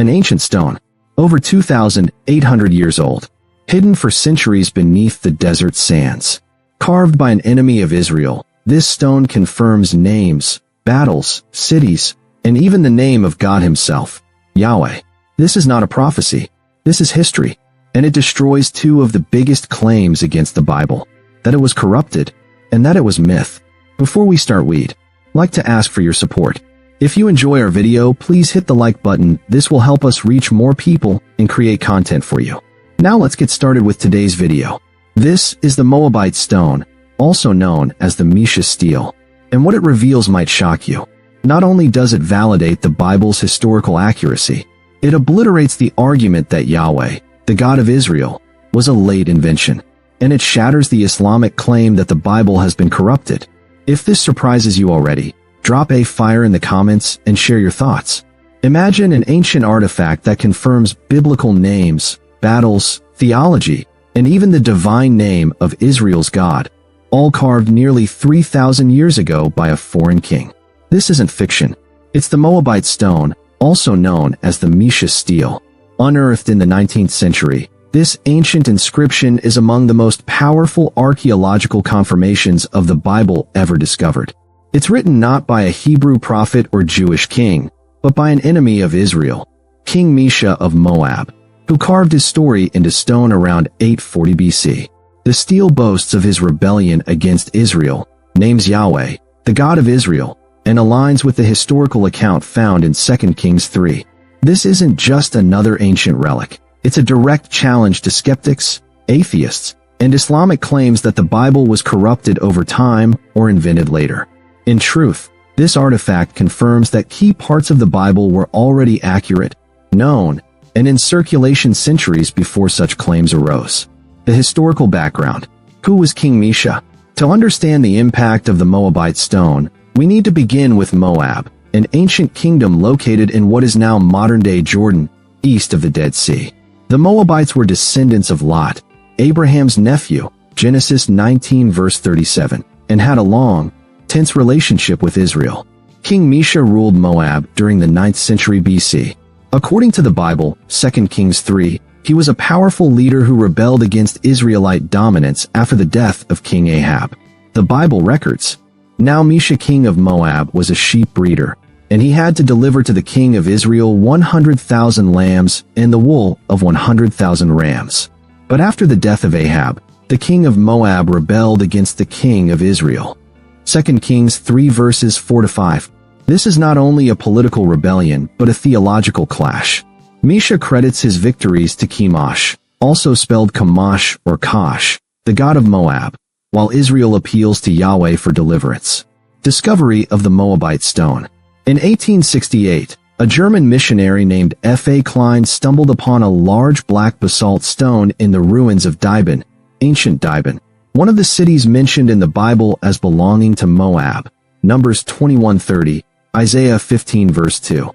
an ancient stone, over 2,800 years old, hidden for centuries beneath the desert sands. Carved by an enemy of Israel, this stone confirms names, battles, cities, and even the name of God Himself, Yahweh. This is not a prophecy. This is history, and it destroys two of the biggest claims against the Bible, that it was corrupted and that it was myth. Before we start, we'd like to ask for your support. If you enjoy our video, please hit the like button. This will help us reach more people and create content for you. Now let's get started with today's video. This is the Moabite Stone, also known as the Mesha Stele, and what it reveals might shock you. Not only does it validate the Bible's historical accuracy, it obliterates the argument that Yahweh, the God of Israel, was a late invention, and it shatters the Islamic claim that the Bible has been corrupted. If this surprises you already, drop a fire in the comments and share your thoughts. Imagine an ancient artifact that confirms biblical names, battles, theology, and even the divine name of Israel's God, all carved nearly 3,000 years ago by a foreign king. This isn't fiction. It's the Moabite Stone, also known as the Mesha Stele. Unearthed in the 19th century, this ancient inscription is among the most powerful archaeological confirmations of the Bible ever discovered. It's written not by a Hebrew prophet or Jewish king, but by an enemy of Israel, King Mesha of Moab, who carved his story into stone around 840 BC. The stele boasts of his rebellion against Israel, names Yahweh, the God of Israel, and aligns with the historical account found in 2 Kings 3. This isn't just another ancient relic. It's a direct challenge to skeptics, atheists, and Islamic claims that the Bible was corrupted over time or invented later. In truth, this artifact confirms that key parts of the Bible were already accurate, known, and in circulation centuries before such claims arose. The historical background. Who was King Mesha? To understand the impact of the Moabite Stone, we need to begin with Moab, an ancient kingdom located in what is now modern-day Jordan, east of the Dead Sea. The Moabites were descendants of Lot, Abraham's nephew, Genesis 19 verse 37, and had a long, tense relationship with Israel. King Mesha ruled Moab during the 9th century BC. According to the Bible, 2 Kings 3, he was a powerful leader who rebelled against Israelite dominance after the death of King Ahab. The Bible records. Now Mesha, king of Moab, was a sheep breeder, and he had to deliver to the king of Israel 100,000 lambs and the wool of 100,000 rams. But after the death of Ahab, the king of Moab rebelled against the king of Israel. 2 Kings 3 verses 4-5. This is not only a political rebellion, but a theological clash. Mesha credits his victories to Chemosh, also spelled Chemosh or Kosh, the god of Moab, while Israel appeals to Yahweh for deliverance. Discovery of the Moabite Stone. In 1868, a German missionary named F.A. Klein stumbled upon a large black basalt stone in the ruins of Dibon, ancient Dibon, one of the cities mentioned in the Bible as belonging to Moab, Numbers 21:30, Isaiah 15 verse 2.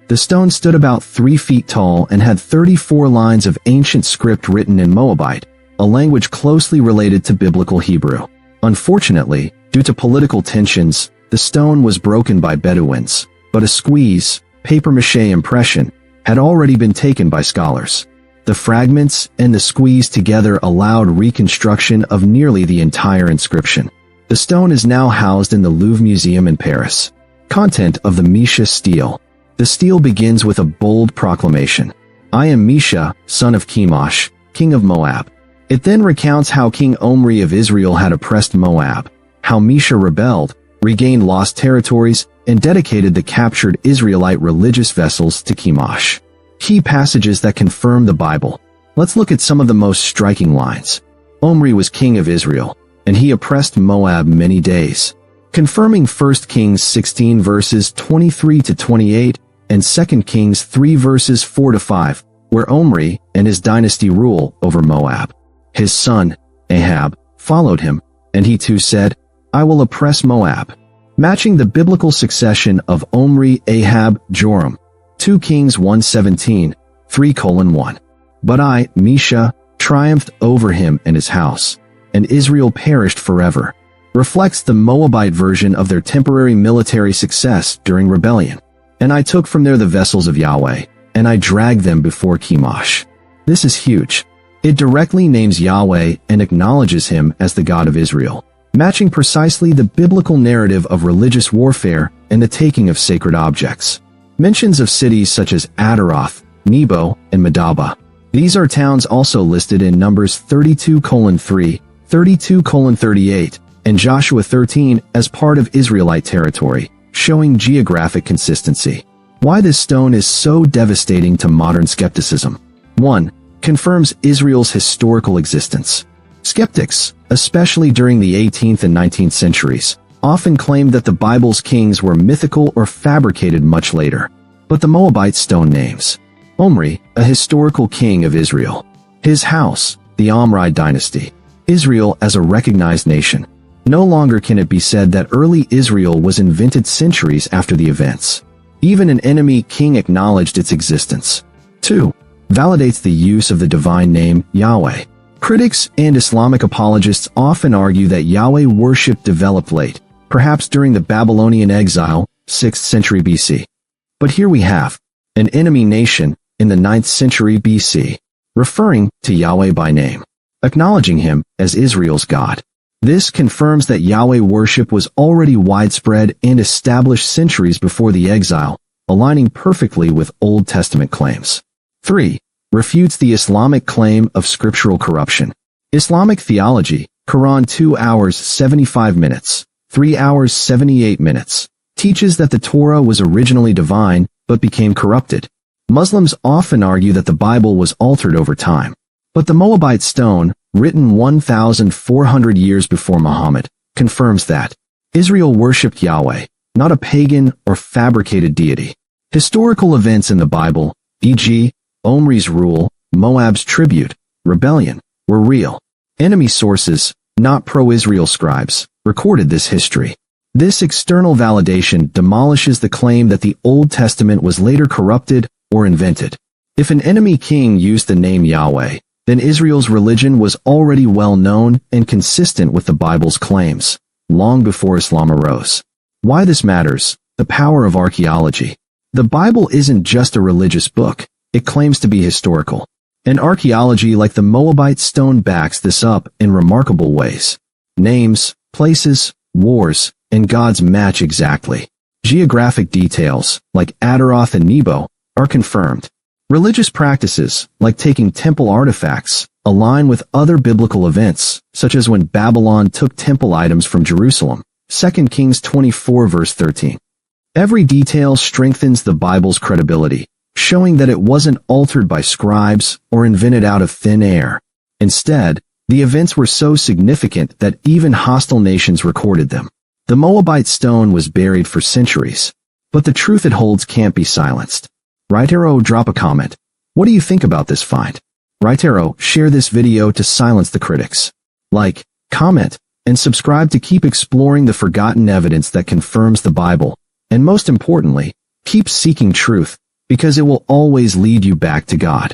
The stone stood about 3 feet tall and had 34 lines of ancient script written in Moabite, a language closely related to biblical Hebrew. Unfortunately, due to political tensions, the stone was broken by Bedouins, but a squeeze, papier-mâché impression, had already been taken by scholars. The fragments and the squeeze together allowed reconstruction of nearly the entire inscription. The stone is now housed in the Louvre Museum in Paris. Content of the Mesha Stele. The stele begins with a bold proclamation. I am Mesha, son of Chemosh, king of Moab. It then recounts how King Omri of Israel had oppressed Moab, how Mesha rebelled, regained lost territories, and dedicated the captured Israelite religious vessels to Chemosh. Key passages that confirm the Bible. Let's look at some of the most striking lines. Omri was king of Israel, and he oppressed Moab many days. Confirming 1 Kings 16 verses 23-28 and 2 Kings 3 verses 4-5, where Omri and his dynasty rule over Moab. His son, Ahab, followed him, and he too said, I will oppress Moab. Matching the biblical succession of Omri, Ahab, Joram. 2 Kings 1:17, 3:1. But I, Mesha, triumphed over him and his house, and Israel perished forever. Reflects the Moabite version of their temporary military success during rebellion. And I took from there the vessels of Yahweh, and I drag them before Chemosh. This is huge. It directly names Yahweh and acknowledges him as the God of Israel, matching precisely the biblical narrative of religious warfare and the taking of sacred objects. Mentions of cities such as Ataroth, Nebo, and Medaba. These are towns also listed in Numbers 32:3, 32:38, and Joshua 13 as part of Israelite territory, showing geographic consistency. Why this stone is so devastating to modern skepticism. 1. Confirms Israel's historical existence. Skeptics, especially during the 18th and 19th centuries, often claimed that the Bible's kings were mythical or fabricated much later. But the Moabite stone names Omri, a historical king of Israel. His house, the Omride dynasty. Israel as a recognized nation. No longer can it be said that early Israel was invented centuries after the events. Even an enemy king acknowledged its existence. 2. Validates the use of the divine name Yahweh. Critics and Islamic apologists often argue that Yahweh worship developed late, perhaps during the Babylonian exile, 6th century BC. But here we have an enemy nation in the 9th century BC, referring to Yahweh by name, acknowledging him as Israel's God. This confirms that Yahweh worship was already widespread and established centuries before the exile, aligning perfectly with Old Testament claims. 3. Refutes the Islamic claim of scriptural corruption. Islamic theology, Quran 2 hours 75 minutes, 3 hours 78 minutes, teaches that the Torah was originally divine, but became corrupted. Muslims often argue that the Bible was altered over time. But the Moabite Stone, written 1,400 years before Muhammad, confirms that Israel worshipped Yahweh, not a pagan or fabricated deity. Historical events in the Bible, e.g., Omri's rule, Moab's tribute, rebellion, were real. Enemy sources, not pro-Israel scribes, recorded this history. This external validation demolishes the claim that the Old Testament was later corrupted or invented. If an enemy king used the name Yahweh, then Israel's religion was already well known and consistent with the Bible's claims, long before Islam arose. Why this matters: the power of archaeology. The Bible isn't just a religious book, it claims to be historical. And archaeology like the Moabite stone backs this up in remarkable ways. Names, places, wars, and gods match exactly. Geographic details, like Ataroth and Nebo, are confirmed. Religious practices, like taking temple artifacts, align with other biblical events, such as when Babylon took temple items from Jerusalem, 2 Kings 24 verse 13. Every detail strengthens the Bible's credibility, showing that it wasn't altered by scribes or invented out of thin air. Instead, the events were so significant that even hostile nations recorded them. The Moabite stone was buried for centuries, but the truth it holds can't be silenced. Right arrow, drop a comment. What do you think about this find? Right arrow, share this video to silence the critics. Like, comment, and subscribe to keep exploring the forgotten evidence that confirms the Bible. And most importantly, keep seeking truth, because it will always lead you back to God.